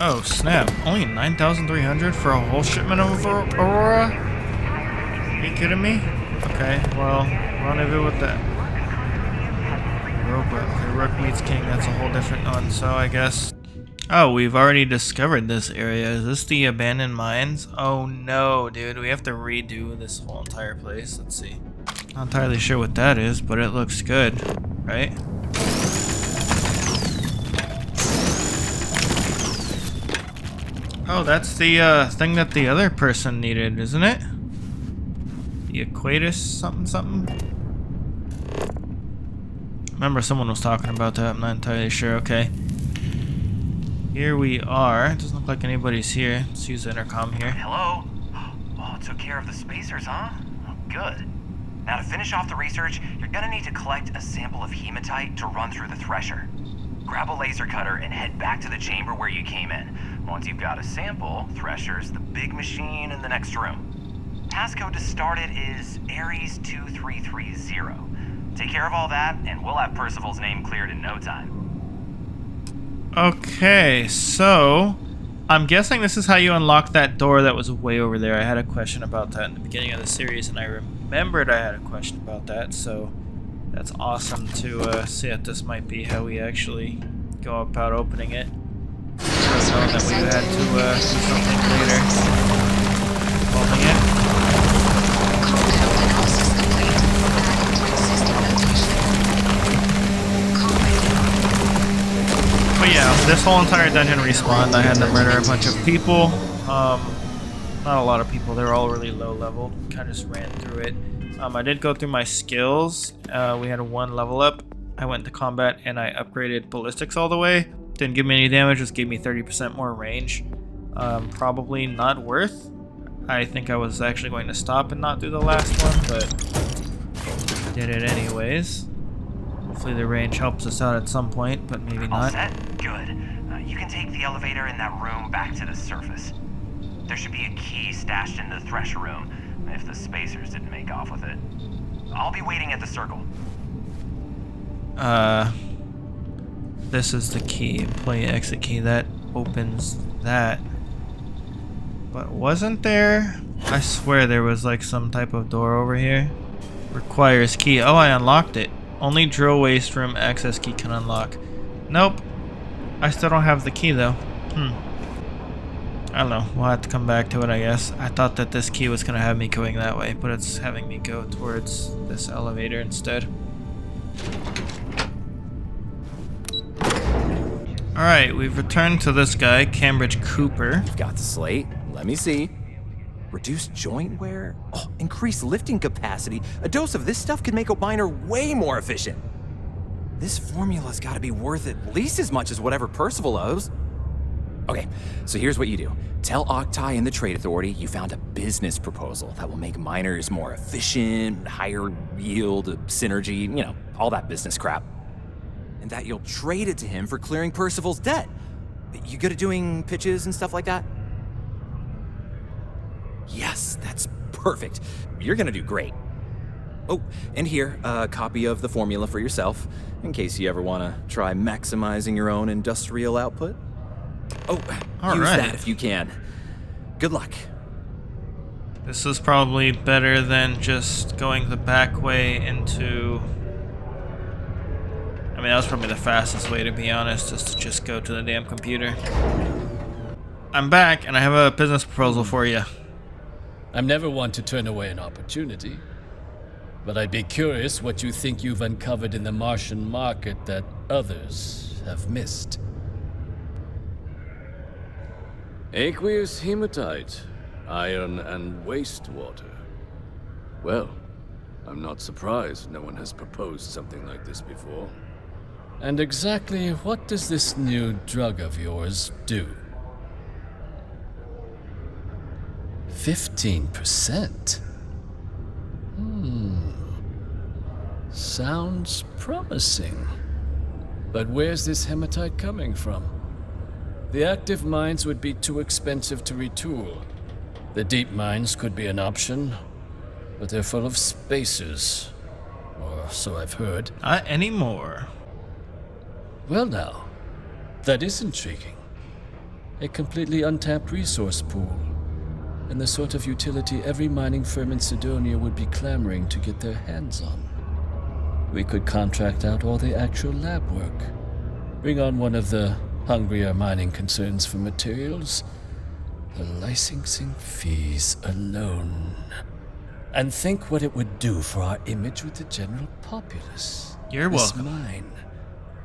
Oh snap! Only 9,300 for a whole shipment of Aurora? Are you kidding me? Okay, well, rendezvous with that. Europa. Okay, Rook meets King. That's a whole different one. So I guess Oh, we've already discovered this area. Is this the abandoned mines? Oh no, dude. We have to redo this whole entire place. Let's see. Not entirely sure what that is, but it looks good, right? Oh, that's the thing that the other person needed, isn't it? The Aquatus something something? Remember someone was talking about that, I'm not entirely sure. Okay. Here we are. It doesn't look like anybody's here. Let's use the intercom here. Hello? Oh, took care of the spacers, huh? Oh, good. Now to finish off the research, you're gonna need to collect a sample of hematite to run through the thresher. Grab a laser cutter and head back to the chamber where you came in. Once you've got a sample, Thresher's the big machine in the next room. Passcode to start it is Ares 2330. Take care of all that, and we'll have Percival's name cleared in no time. Okay, so I'm guessing this is how you unlock that door that was way over there. I had a question about that in the beginning of the series, and I remembered I had a question about that, so that's awesome to see that this might be how we actually go about opening it. So knowing that we had to do something later. Opening it. But yeah, this whole entire dungeon respawned. I had to murder a bunch of people. Not a lot of people. They were all really low level. Kind of just ran through it. I did go through my skills. We had 1 level up. I went to combat and I upgraded ballistics all the way. Didn't give me any damage, just gave me 30% more range. Probably not worth. I think I was actually going to stop and not do the last one, but did it anyways. Hopefully the range helps us out at some point, but maybe not. All set? Good. You can take the elevator in that room back to the surface. There should be a key stashed in the Thresher room, if the spacers didn't make off with it. I'll be waiting at the circle. This is the key, employee exit key. That opens that. But wasn't there? I swear there was like some type of door over here. Requires key. Oh, I unlocked it. Only drill waste room access key can unlock. Nope. I still don't have the key though. I don't know. We'll have to come back to it, I guess. I thought that this key was gonna have me going that way, but it's having me go towards this elevator instead. Alright, we've returned to this guy, Cambridge Cooper. You've got the slate. Let me see. Reduced joint wear? Oh, increased lifting capacity. A dose of this stuff could make a miner way more efficient. This formula's gotta be worth at least as much as whatever Percival owes. Okay, so here's what you do. Tell Octai and the Trade Authority you found a business proposal that will make miners more efficient, higher yield, synergy, you know, all that business crap. And that you'll trade it to him for clearing Percival's debt. You good at doing pitches and stuff like that? Yes, that's perfect. You're gonna do great. Oh, and here, a copy of the formula for yourself, in case you ever wanna try maximizing your own industrial output. Oh, use that if you can. Good luck. This is probably better than just going the back way into... I mean, that was probably the fastest way, to be honest, is to just go to the damn computer. I'm back, and I have a business proposal for you. I'm never one to turn away an opportunity, but I'd be curious what you think you've uncovered in the Martian market that others have missed. Aqueous hematite, iron and wastewater. Well, I'm not surprised no one has proposed something like this before. And exactly what does this new drug of yours do? 15%? Sounds promising. But where's this hematite coming from? The active mines would be too expensive to retool. The deep mines could be an option, but they're full of spacers. Or so I've heard. Not anymore. Well now, that is intriguing. A completely untapped resource pool, and the sort of utility every mining firm in Sidonia would be clamoring to get their hands on. We could contract out all the actual lab work, bring on one of the Hungry are mining concerns for materials. The licensing fees alone. And think what it would do for our image with the general populace. You're this welcome. mine,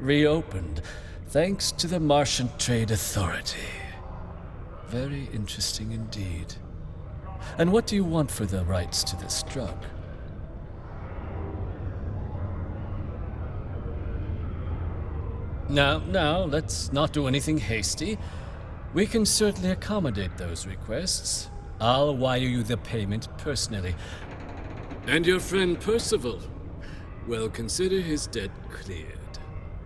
reopened thanks to the Martian Trade Authority. Very interesting indeed. And what do you want for the rights to this drug? Now, let's not do anything hasty. We can certainly accommodate those requests. I'll wire you the payment personally. And your friend Percival? Well, consider his debt cleared.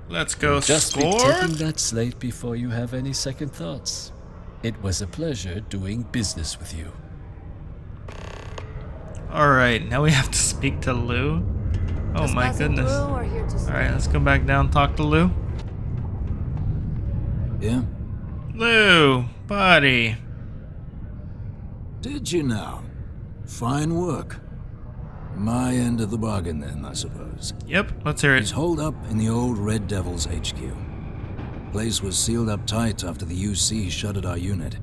Let's go Just score. be taking that slate before you have any second thoughts. It was a pleasure doing business with you. Alright, now we have to speak to Lou. Oh my goodness. Alright, let's go back down and talk to Lou. Yeah? Lou, buddy. Did you now? Fine work. My end of the bargain then, I suppose. Yep, let's hear it. He's holed up in the old Red Devil's HQ. Place was sealed up tight after the UC shuttered our unit,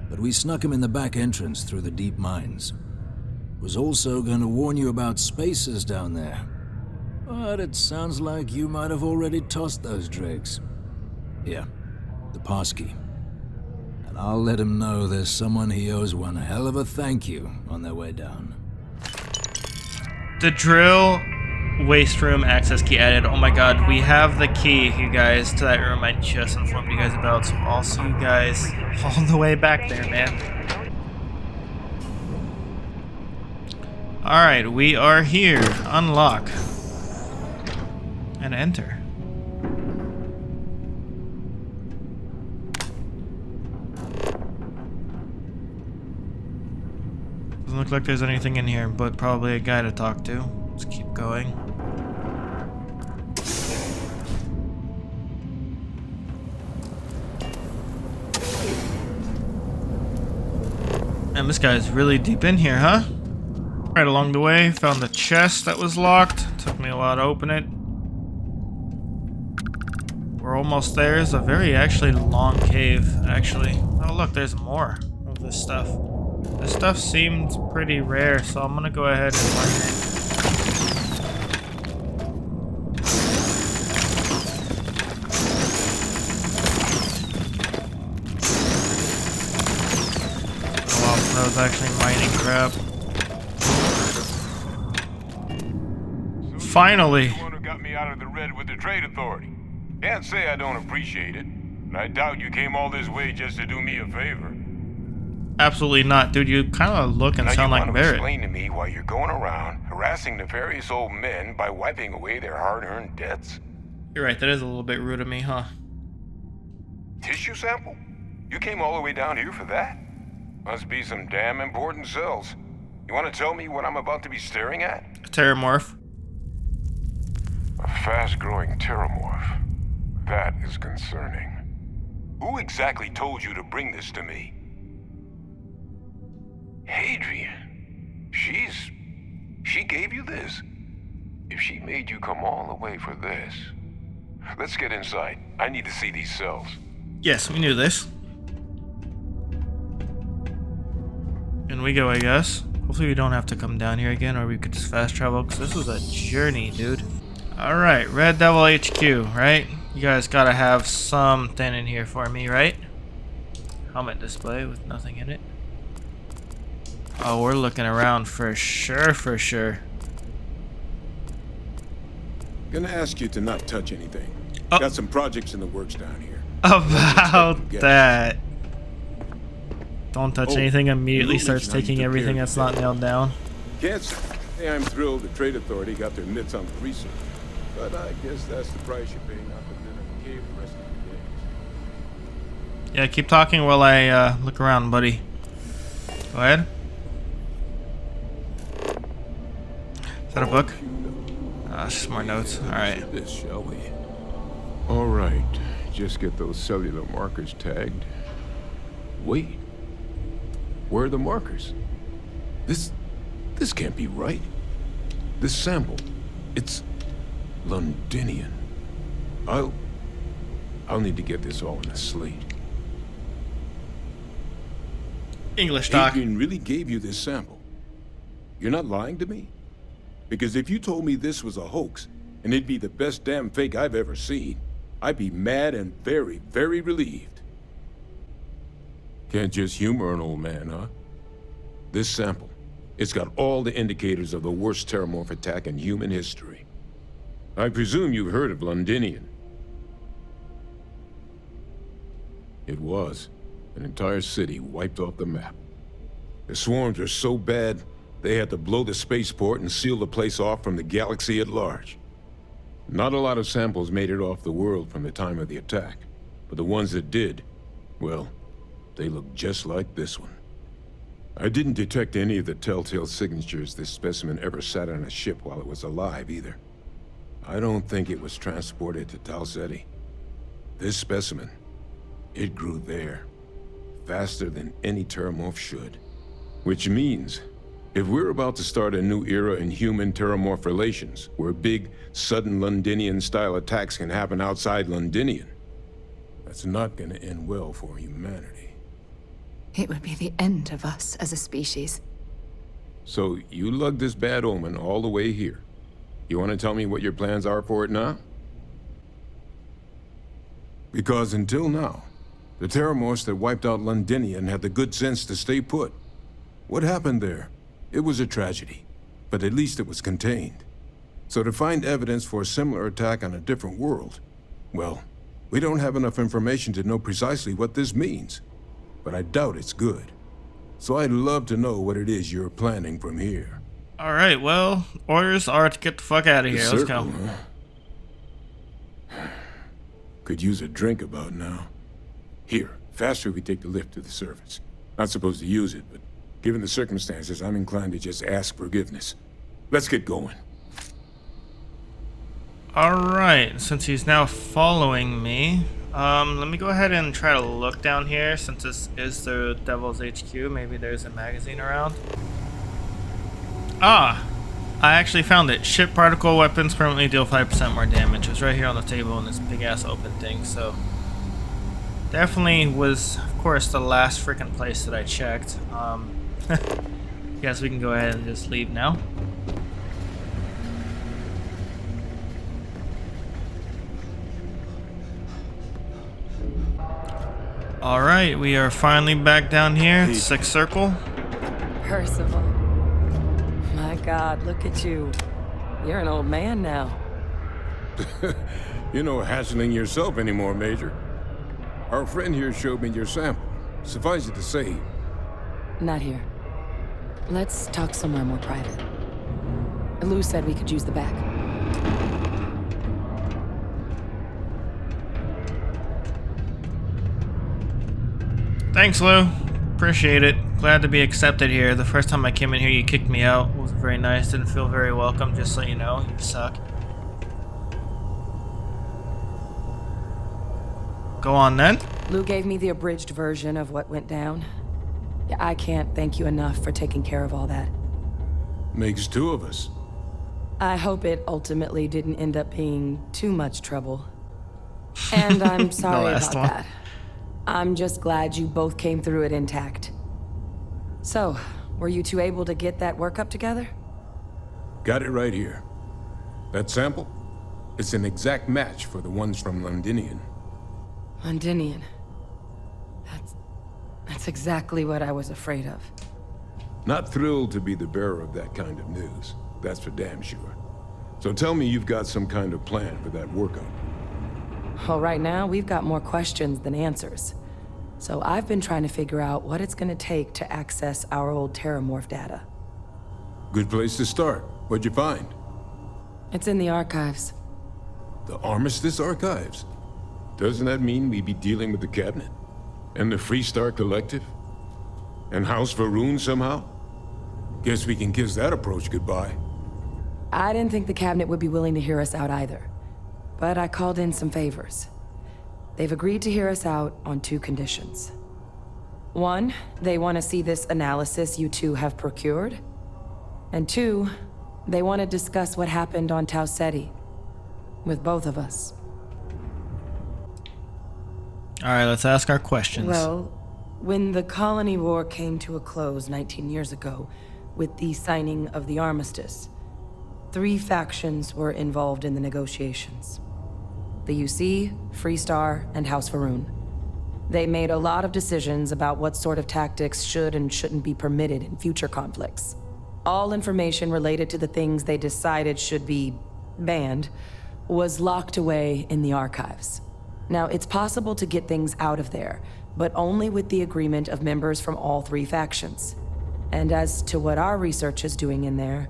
but we snuck him in the back entrance through the deep mines. Was also going to warn you about spacers down there. But it sounds like you might have already tossed those dregs. Here, the passkey. And I'll let him know there's someone he owes one hell of a thank you on their way down. The drill waste room access key added. Oh my god, we have the key, you guys, to that room I just informed you guys about. So I'll see you guys all the way back there, man. Alright, we are here. Unlock. And enter. Doesn't look like there's anything in here, but probably a guy to talk to. Let's keep going. And this guy's really deep in here, huh? Right along the way, found the chest that was locked. Took me a while to open it. We're almost there. It's a very actually long cave, actually. Oh look, there's more of this stuff. This stuff seems pretty rare, so I'm gonna go ahead and mark it. Oh wow, that was actually mining crap. Finally! The one who got me out of the red with the Trade Authority. Can't say I don't appreciate it, but I doubt you came all this way just to do me a favor. Absolutely not, dude. You kind of look and sound like Barrett. Explain to me why you're going around harassing nefarious old men by wiping away their hard-earned debts? You're right, that is a little bit rude of me, huh? Tissue sample? You came all the way down here for that? Must be some damn important cells. You want to tell me what I'm about to be staring at? A Terrormorph. A fast-growing Terrormorph. That is concerning. Who exactly told you to bring this to me? Hadrian. She gave you this? If she made you come all the way for this... Let's get inside. I need to see these cells. Yes, we knew this. In we go, I guess. Hopefully we don't have to come down here again, or we could just fast travel, because this was a journey, dude. Alright, Red Devil HQ, right? You guys gotta have something in here for me, right? Helmet display with nothing in it. Oh, we're looking around for sure, for sure. Gonna ask you to not touch anything. Got some projects in the works down here. About that. Don't touch anything, immediately starts taking everything that's not nailed down. Can't say I'm thrilled the Trade Authority got their mitts on the research, but I guess that's the price you pay not to live in the cave the rest of your days. Yeah, keep talking while I look around, buddy. Go ahead. Is that a book? It's just more notes. Alright. This, shall we? Alright. Just get those cellular markers tagged. Wait. Where are the markers? This can't be right. This sample, it's Londinian. I'll I'll need to get this all in a slate. English talk. Hadrian really gave you this sample. You're not lying to me? Because if you told me this was a hoax, and it'd be the best damn fake I've ever seen, I'd be mad and very, very relieved. Can't just humor an old man, huh? This sample, it's got all the indicators of the worst Terrormorph attack in human history. I presume you've heard of Londinian. It was. An entire city wiped off the map. The swarms are so bad, they had to blow the spaceport and seal the place off from the galaxy at large. Not a lot of samples made it off the world from the time of the attack, but the ones that did, well, they look just like this one. I didn't detect any of the telltale signatures this specimen ever sat on a ship while it was alive, either. I don't think it was transported to Tau Ceti. This specimen, it grew there, faster than any Terrormorph should. Which means, if we're about to start a new era in human-Terrormorph relations, where big, sudden Londinian-style attacks can happen outside Londinian, that's not gonna end well for humanity. It would be the end of us as a species. So, you lugged this bad omen all the way here. You want to tell me what your plans are for it now? Because until now, the Terrormorphs that wiped out Londinian had the good sense to stay put. What happened there? It was a tragedy, but at least it was contained. So to find evidence for a similar attack on a different world, well, we don't have enough information to know precisely what this means. But I doubt it's good. So I'd love to know what it is you're planning from here. Alright, well, orders are to get the fuck out of here. Let's go. Huh? Could use a drink about now. Here, faster we take the lift to the surface. Not supposed to use it, but given the circumstances, I'm inclined to just ask forgiveness. Let's get going. Alright, since he's now following me, let me go ahead and try to look down here since this is the Devil's HQ. Maybe there's a magazine around. Ah! I actually found it. Ship particle weapons permanently deal 5% more damage. It was right here on the table in this big ass open thing, so definitely was, of course, the last freaking place that I checked. Guess we can go ahead and just leave now. Alright, we are finally back down here. Sixth circle. Percival. My God, look at you. You're an old man now. You're no hassling yourself anymore, Major. Our friend here showed me your sample. Suffice it to say... Not here. Let's talk somewhere more private. Lou said we could use the back. Thanks, Lou. Appreciate it. Glad to be accepted here. The first time I came in here, you kicked me out. It wasn't very nice. Didn't feel very welcome, just so you know. You suck. Go on, then. Lou gave me the abridged version of what went down. Yeah, I can't thank you enough for taking care of all that. Makes two of us. I hope it ultimately didn't end up being too much trouble. And I'm sorry about that. I'm just glad you both came through it intact. So, were you two able to get that workup together? Got it right here. That sample? It's an exact match for the ones from Londinian. Londinian. That's exactly what I was afraid of. Not thrilled to be the bearer of that kind of news. That's for damn sure. So tell me you've got some kind of plan for that workup. Well, right now, we've got more questions than answers. So I've been trying to figure out what it's gonna take to access our old Terrormorph data. Good place to start. What'd you find? It's in the archives. The Armistice Archives? Doesn't that mean we'd be dealing with the Cabinet? And the Freestar Collective? And House Varun somehow? Guess we can kiss that approach goodbye. I didn't think the Cabinet would be willing to hear us out either. But I called in some favors. They've agreed to hear us out on 2 conditions. 1, they want to see this analysis you two have procured. And 2, they want to discuss what happened on Tau Ceti. With both of us. Alright, let's ask our questions. Well, when the colony war came to a close 19 years ago, with the signing of the armistice, 3 factions were involved in the negotiations. The UC, Freestar, and House Va'ruun. They made a lot of decisions about what sort of tactics should and shouldn't be permitted in future conflicts. All information related to the things they decided should be banned was locked away in the archives. Now, it's possible to get things out of there, but only with the agreement of members from all 3 factions. And as to what our research is doing in there,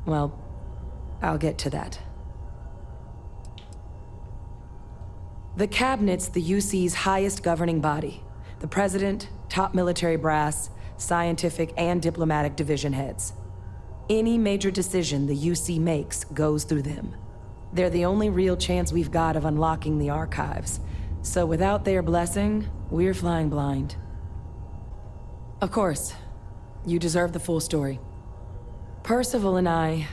well, I'll get to that. The Cabinet's the UC's highest governing body. The President, top military brass, scientific and diplomatic division heads. Any major decision the UC makes goes through them. They're the only real chance we've got of unlocking the archives. So without their blessing, we're flying blind. Of course, you deserve the full story. Percival and I,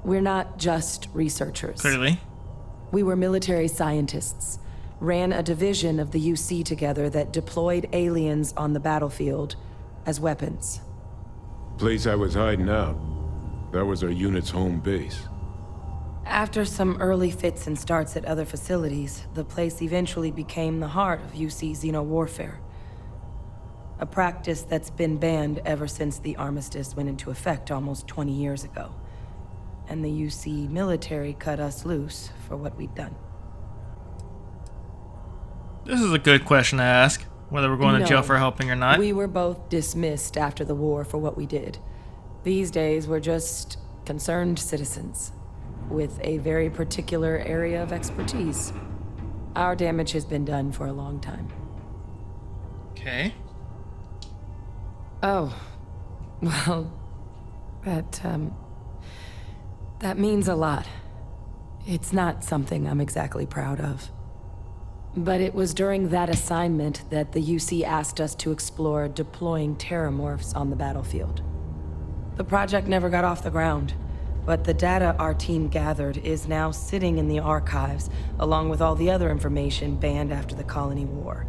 we're not just researchers. Clearly. We were military scientists, ran a division of the UC together that deployed aliens on the battlefield as weapons. Place I was hiding out. That was our unit's home base. After some early fits and starts at other facilities, the place eventually became the heart of UC xeno-warfare. A practice that's been banned ever since the armistice went into effect almost 20 years ago. And the UC military cut us loose for what we'd done. This is a good question to ask, whether we're going to jail for helping or not. We were both dismissed after the war for what we did. These days, we're just concerned citizens with a very particular area of expertise. Our damage has been done for a long time. Okay. Oh, well, that means a lot. It's not something I'm exactly proud of. But it was during that assignment that the UC asked us to explore deploying Terrormorphs on the battlefield. The project never got off the ground, but the data our team gathered is now sitting in the archives, along with all the other information banned after the colony war.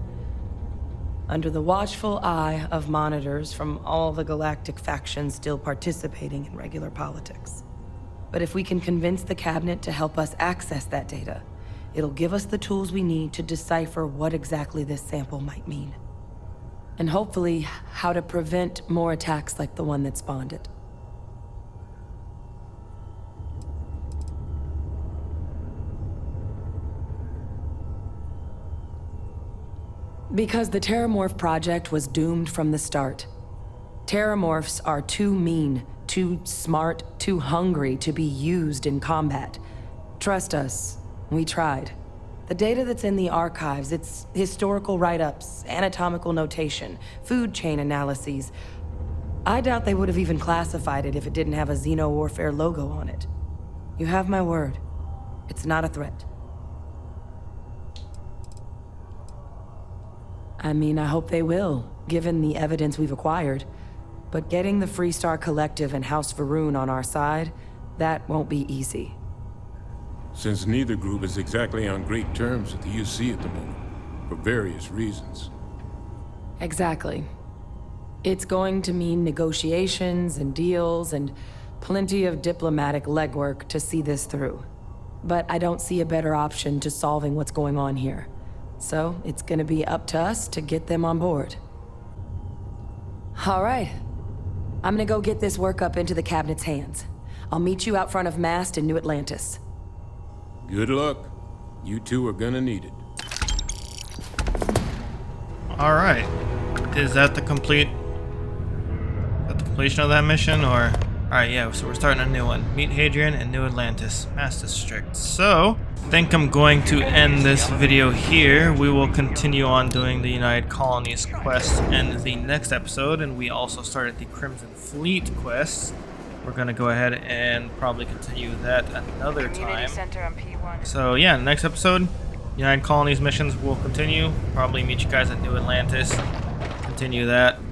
Under the watchful eye of monitors from all the galactic factions still participating in regular politics. But if we can convince the Cabinet to help us access that data, it'll give us the tools we need to decipher what exactly this sample might mean. And hopefully, how to prevent more attacks like the one that spawned it. Because the Terrormorph project was doomed from the start. Terrormorphs are too mean, too smart, too hungry to be used in combat. Trust us, we tried. The data that's in the archives, it's historical write-ups, anatomical notation, food chain analyses. I doubt they would have even classified it if it didn't have a xeno-warfare logo on it. You have my word. It's not a threat. I mean, I hope they will, given the evidence we've acquired. But getting the Freestar Collective and House Va'ruun on our side, that won't be easy. Since neither group is exactly on great terms with the UC at the moment, for various reasons. Exactly. It's going to mean negotiations and deals and plenty of diplomatic legwork to see this through. But I don't see a better option to solving what's going on here. So it's gonna be up to us to get them on board. All right. I'm gonna go get this work up into the Cabinet's hands. I'll meet you out front of Mast in New Atlantis. Good luck. You two are gonna need it. Alright. Is that the completion of that mission, or? Alright, yeah, so we're starting a new one. Meet Hadrian in New Atlantis, Mass District. So, I think I'm going to end this video here. We will continue on doing the United Colonies quest in the next episode, and we also started the Crimson Fleet quest. We're going to go ahead and probably continue that another time. So yeah, next episode, United Colonies missions will continue. Probably meet you guys at New Atlantis. Continue that.